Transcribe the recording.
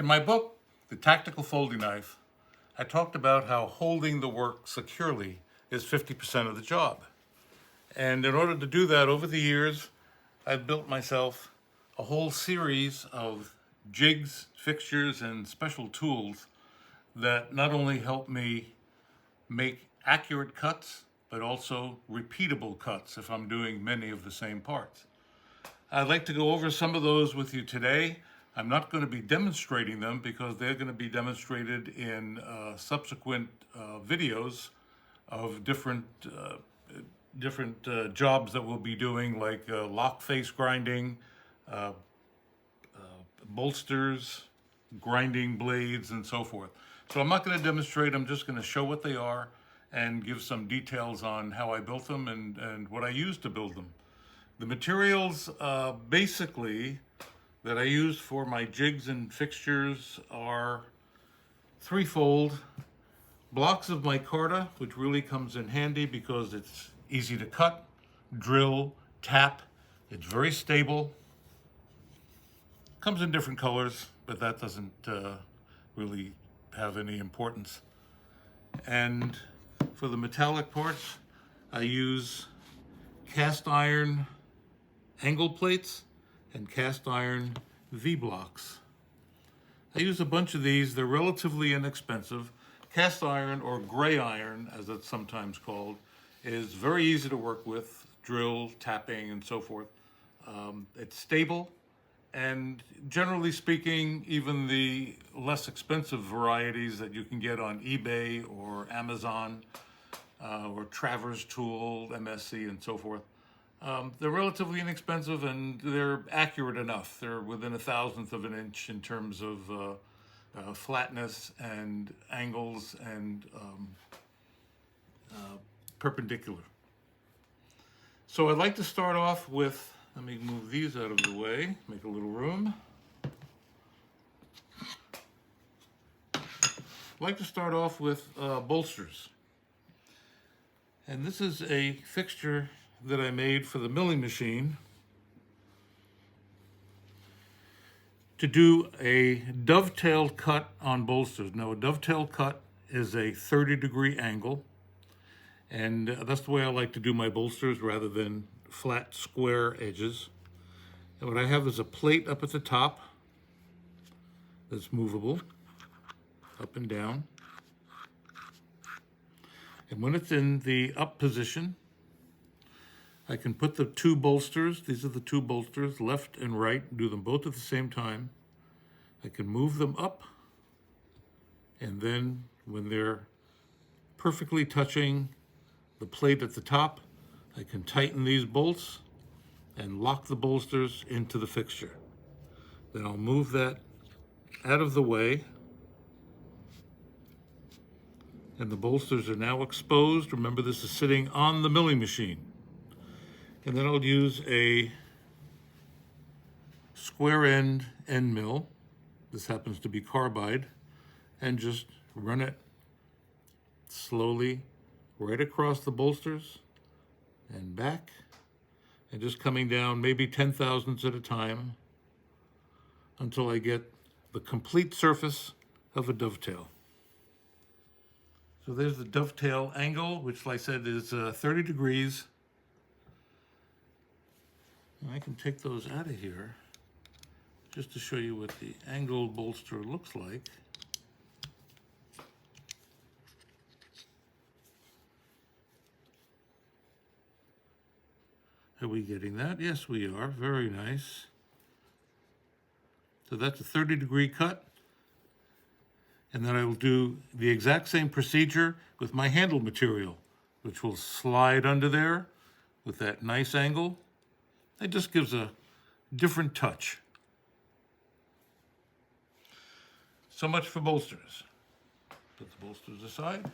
In my book, The Tactical Folding Knife, I talked about how holding the work securely is 50% of the job. And in order to do that, over the years, I've built myself a whole series of jigs, fixtures, and special tools that not only help me make accurate cuts, but also repeatable cuts if I'm doing many of the same parts. I'd like to go over some of those with you today. I'm not going to be demonstrating them because they're going to be demonstrated in subsequent videos of different jobs that we'll be doing, like lock face grinding, bolsters, grinding blades, and so forth. So I'm not going to demonstrate, I'm just going to show what they are and give some details on how I built them and what I used to build them. The materials basically that I use for my jigs and fixtures are threefold. Blocks of micarta, which really comes in handy because it's easy to cut, drill, tap. It's very stable. Comes in different colors, but that doesn't really have any importance. And for the metallic parts, I use cast iron angle plates and cast iron V-blocks. I use a bunch of these. They're relatively inexpensive. Cast iron, or gray iron as it's sometimes called, is very easy to work with, drill, tapping, and so forth. It's stable, and generally speaking, even the less expensive varieties that you can get on eBay or Amazon or Travers Tool, MSC, and so forth, they're relatively inexpensive and they're accurate enough. They're within 1/1000th of an inch in terms of flatness and angles and perpendicular. So I'd like to start off with, let me move these out of the way, make a little room. I'd like to start off with bolsters. And this is a fixture that I made for the milling machine to do a dovetail cut on bolsters. Now, a dovetail cut is a 30-degree angle, and that's the way I like to do my bolsters rather than flat square edges. And what I have is a plate up at the top that's movable up and down. And when it's in the up position, I can put the two bolsters, these are the two bolsters, left and right, do them both at the same time. I can move them up, and then when they're perfectly touching the plate at the top, I can tighten these bolts and lock the bolsters into the fixture. Then I'll move that out of the way, and the bolsters are now exposed. Remember, this is sitting on the milling machine. And then I'll use a square end mill. This happens to be carbide, and just run it slowly right across the bolsters and back, and just coming down maybe 10/1000ths at a time until I get the complete surface of a dovetail. So there's the dovetail angle, which, like I said, is 30 degrees. And I can take those out of here just to show you what the angled bolster looks like. Are we getting that? Yes, we are. Very nice. So that's a 30-degree cut. And then I will do the exact same procedure with my handle material, which will slide under there with that nice angle. It just gives a different touch. So much for bolsters. Put the bolsters aside.